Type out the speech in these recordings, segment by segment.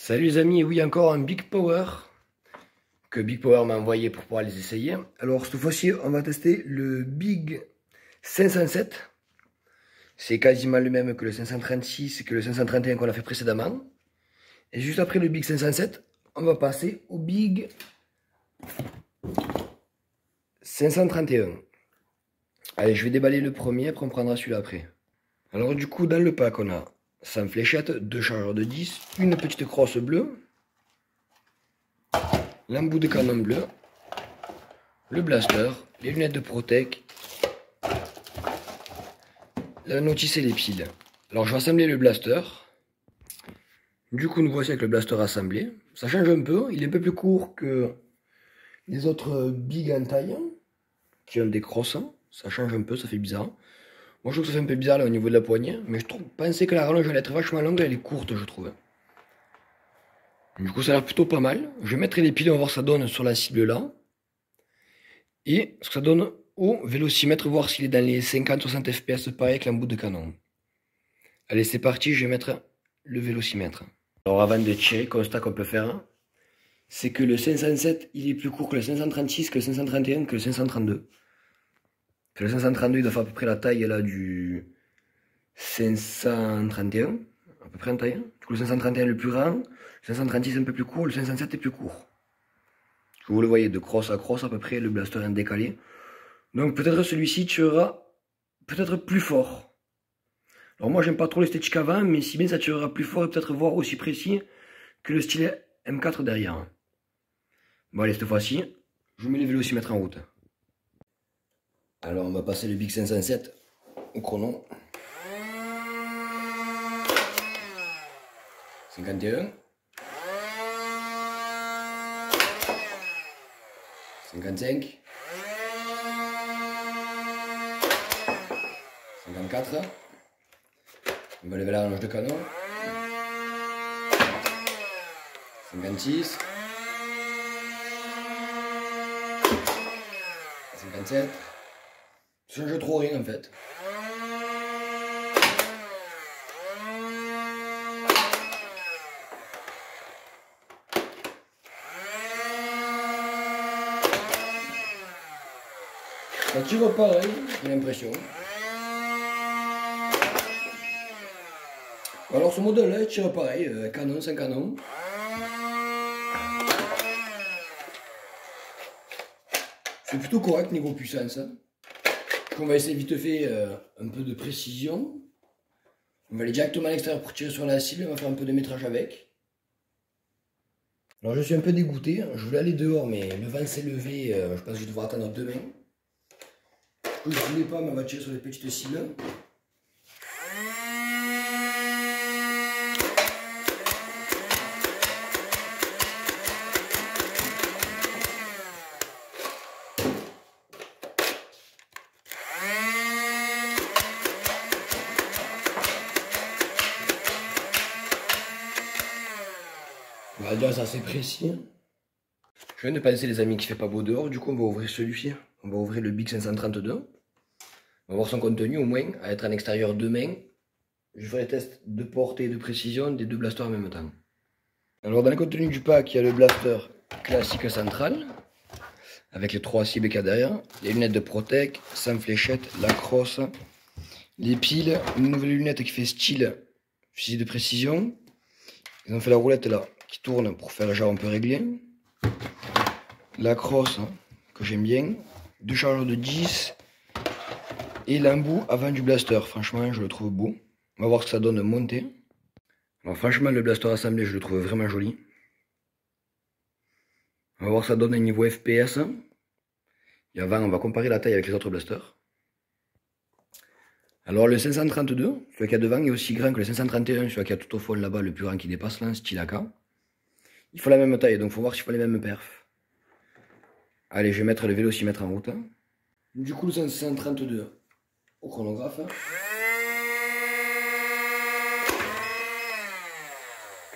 Salut les amis, oui encore un Big Power que Big Power m'a envoyé pour pouvoir les essayer. Alors cette fois-ci on va tester le Big 507. C'est quasiment le même que le 536 et que le 531 qu'on a fait précédemment. Et juste après le Big 507, on va passer au Big 531. Allez, je vais déballer le premier, après on prendra celui-là après. Alors du coup dans le pack on a 100 fléchettes, 2 chargeurs de 10, une petite crosse bleue, l'embout de canon bleu, le blaster, les lunettes de Protec, la notice et les piles. Alors je vais assembler le blaster. Du coup nous voici avec le blaster assemblé. Ça change un peu, il est un peu plus court que les autres big en taille, qui ont des crosses. Ça change un peu, ça fait bizarre. Moi je trouve que ça fait un peu bizarre là au niveau de la poignée, mais je pensais que la rallonge allait être vachement longue, elle est courte je trouve. Du coup ça a l'air plutôt pas mal. Je mettrai les piles, on va voir ce que ça donne sur la cible là. Et ce que ça donne au vélocimètre, voir s'il est dans les 50-60 fps pareil avec l'embout de canon. Allez c'est parti, je vais mettre le vélocimètre. Alors avant de tirer, constat qu'on peut faire, c'est que le 507 il est plus court que le 536, que le 531, que le 532. Que le 532 il doit faire à peu près la taille là du 531, à peu près en taille. Du coup le 531 est le plus grand, le 536 est un peu plus court, le 507 est plus court. Vous le voyez de crosse à crosse à peu près, le blaster est décalé. Donc peut-être celui-ci tirera peut-être plus fort. Alors moi j'aime pas trop l'esthétique avant, mais si bien ça tirera plus fort et peut-être voir aussi précis que le stylet M4 derrière. Bon allez cette fois-ci, je mets le vélocimètre en route. Alors on va passer le Big 507 au chrono. 51. 55. 54. On va lever la rallonge de canon. 56. 57. Ça change trop rien en fait. 'Ça tire pareil, j'ai l'impression. Alors ce modèle là il tire pareil, canon, sans canon. C'est plutôt correct niveau puissance. On va essayer vite fait un peu de précision. On va aller directement à l'extérieur pour tirer sur la cible, on va faire un peu de métrage avec. Alors je suis un peu dégoûté, je voulais aller dehors mais le vent s'est levé, je pense que je vais devoir attendre demain. Du coup je voulais pas, mais on va tirer sur les petites cibles. On va dire c'est assez précis. Je viens de penser les amis qu'il fait pas beau dehors, du coup on va ouvrir celui-ci. On va ouvrir le Big 532. On va voir son contenu au moins, à être en extérieur demain. Je ferai le test de portée et de précision des deux blasters en même temps. Alors dans le contenu du pack, il y a le blaster classique central, avec les 3 cibles qu'il y a derrière, les lunettes de Protec, 100 fléchettes, la crosse, les piles, une nouvelle lunette qui fait style fusil de précision. Ils ont fait la roulette là, qui tourne pour faire genre un peu réglé. La crosse, que j'aime bien, 2 chargeurs de 10, et l'embout avant du blaster. Franchement, je le trouve beau. On va voir ce que ça donne monté. Alors franchement, le blaster assemblé, je le trouve vraiment joli. On va voir ce que ça donne au niveau FPS. Et avant, on va comparer la taille avec les autres blasters. Alors le 532, celui qui a devant, est aussi grand que le 531, celui qui a tout au fond là-bas, le plus grand qui dépasse là, style AK. Il faut la même taille, donc il faut voir s'il faut les mêmes perfs. Allez, je vais mettre le vélocimètre en route. Du coup, le 532 au chronographe.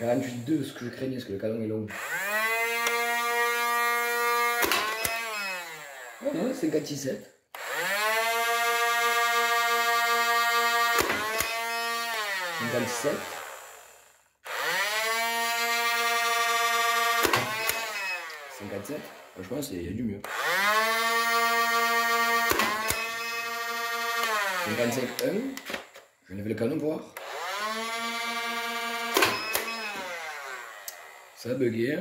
48,2, ce que je craignais, parce que le canon est long. Oh non, 56,7. 57. 4-7. Franchement, il y a du mieux. 55-1. Je lève le canon pour voir. Ça a bugué.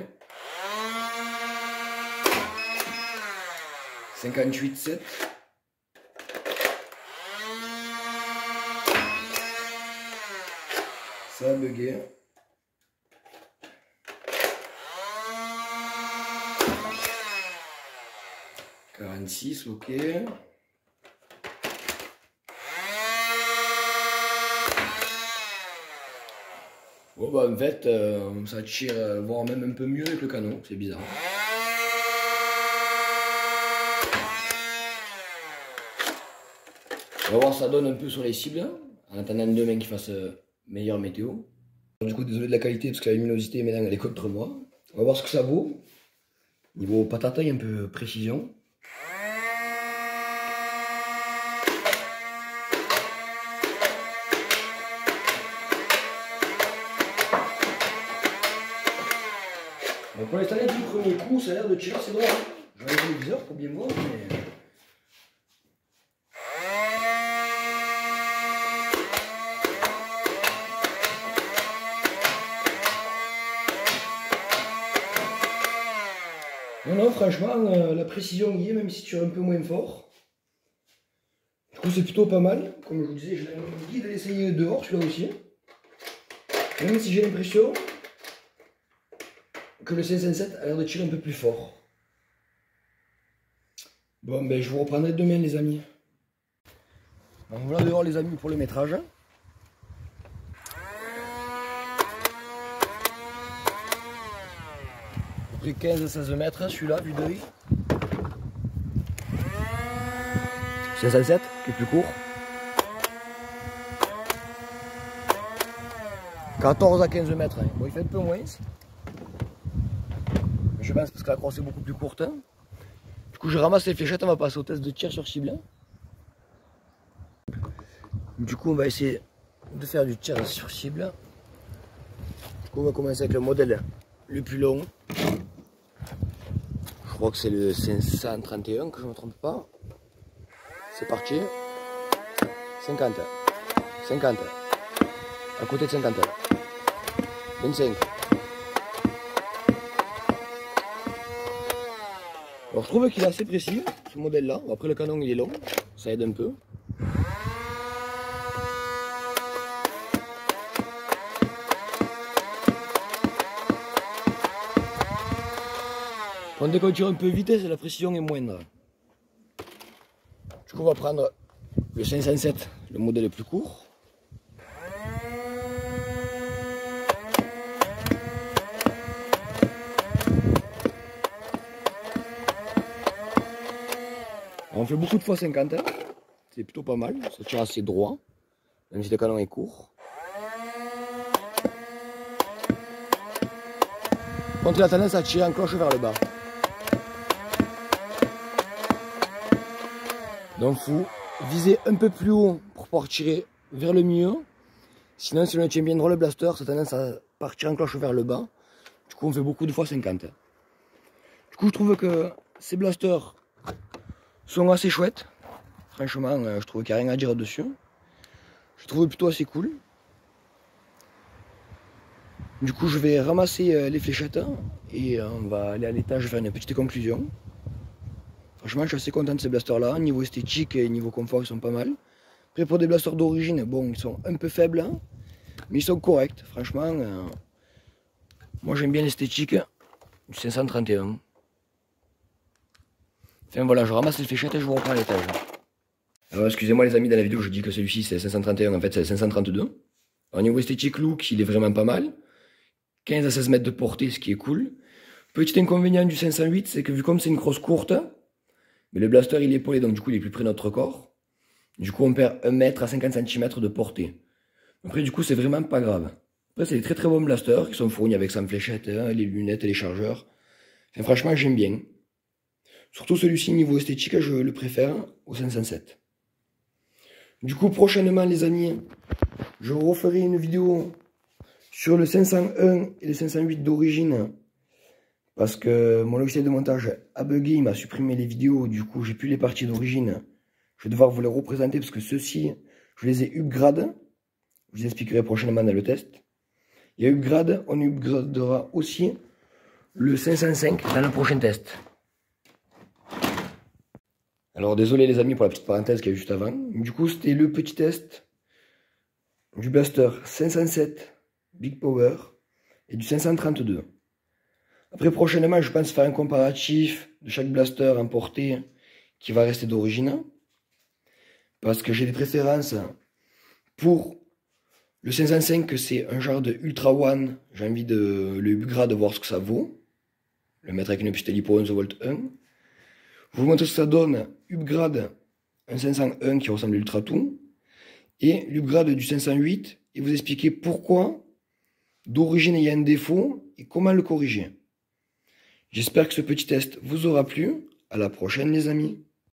58-7. Ça a bugué. 46, ok. Bon bah en fait, ça tire voire même un peu mieux avec le canon, c'est bizarre. On va voir ça donne un peu sur les cibles, en attendant demain qu'il fasse meilleure météo. Du coup désolé de la qualité parce que la luminosité maintenant elle est contre moi. On va voir ce que ça vaut. Niveau patataille, un peu précision. Bon, pour l'instant, du premier coup, ça a l'air de tirer assez droit. Je vais enlever le viseur pour bien voir, mais... Non, franchement, la précision y est, même si tu es un peu moins fort. Du coup, c'est plutôt pas mal. Comme je vous disais, je l'ai dit de l'essayer dehors, celui-là aussi. Même si j'ai l'impression que le 507 a l'air de tirer un peu plus fort. Bon, ben je vous reprendrai demain, les amis. Donc voilà dehors, les amis, pour le métrage. Près 15-16 mètres, celui-là, vu d'œil. 507, qui est plus court. 14 à 15 mètres. Hein. Bon, il fait un peu moins. Mais je pense parce que la crosse est beaucoup plus courte. Hein. Du coup, je ramasse les fléchettes, on va passer au test de tir sur cible. Du coup, on va essayer de faire du tir sur cible. Du coup, on va commencer avec le modèle le plus long. Je crois que c'est le 531, que je ne me trompe pas. C'est parti. 50. 50. À côté de 50. 25. Alors je trouve qu'il est assez précis, ce modèle-là. Après le canon il est long, ça aide un peu. Dès qu'on tire un peu vite, la précision est moindre. Du coup on va prendre le 507, le modèle le plus court. On fait beaucoup de fois 50, hein. C'est plutôt pas mal, ça tire assez droit, même si le canon est court. Contre la tendance à tirer en cloche vers le bas. Donc il faut viser un peu plus haut pour pouvoir tirer vers le milieu. Sinon si on tient bien droit le blaster, ça a tendance à partir en cloche vers le bas. Du coup on fait beaucoup de fois 50. Du coup je trouve que ces blasters sont assez chouettes. Franchement je trouve qu'il n'y a rien à dire dessus. Je trouve plutôt assez cool. Du coup je vais ramasser les fléchettes et on va aller à l'étage faire une petite conclusion. Franchement, je suis assez content de ces blasters-là. Niveau esthétique et niveau confort, ils sont pas mal. Après, pour des blasters d'origine, bon, ils sont un peu faibles, hein, mais ils sont corrects. Franchement, moi j'aime bien l'esthétique du 531. Enfin voilà, je ramasse les fléchettes et je vous reprends à l'étage. Alors excusez-moi les amis, dans la vidéo je dis que celui-ci c'est 531, en fait c'est le 532. Au niveau esthétique look, il est vraiment pas mal. 15 à 16 mètres de portée, ce qui est cool. Petit inconvénient du 508, c'est que vu comme c'est une crosse courte, mais le blaster il est épaulé, donc du coup il est plus près de notre corps. Du coup on perd 1 mètre à 50 cm de portée. Après du coup c'est vraiment pas grave. Après c'est des très bons blasters qui sont fournis avec 100 fléchettes, hein, les lunettes et les chargeurs. Enfin, franchement j'aime bien. Surtout celui-ci niveau esthétique je le préfère au 507. Du coup prochainement les amis, je vous referai une vidéo sur le 501 et le 508 d'origine Parce que mon logiciel de montage a bugué, il m'a supprimé les vidéos, du coup j'ai plus les parties d'origine. Je vais devoir vous les représenter parce que ceux-ci, je les ai upgrade. Je vous expliquerai prochainement dans le test. Et à upgrade, on upgradera aussi le 505 dans le prochain test. Alors désolé les amis pour la petite parenthèse qu'il y a eu juste avant. Du coup c'était le petit test du blaster 507 Big Power et du 532. Après prochainement je pense faire un comparatif de chaque blaster importé qui va rester d'origine. Parce que j'ai des préférences pour le 505 que c'est un genre de Ultra One. J'ai envie de le upgrade, voir ce que ça vaut. Le mettre avec une petite LiPo 11 volt 1. Je vous montre ce que ça donne. Upgrade un 501 qui ressemble à l'Ultra Toon. Et l'upgrade du 508. Et vous expliquer pourquoi d'origine il y a un défaut et comment le corriger. J'espère que ce petit test vous aura plu. À la prochaine les amis.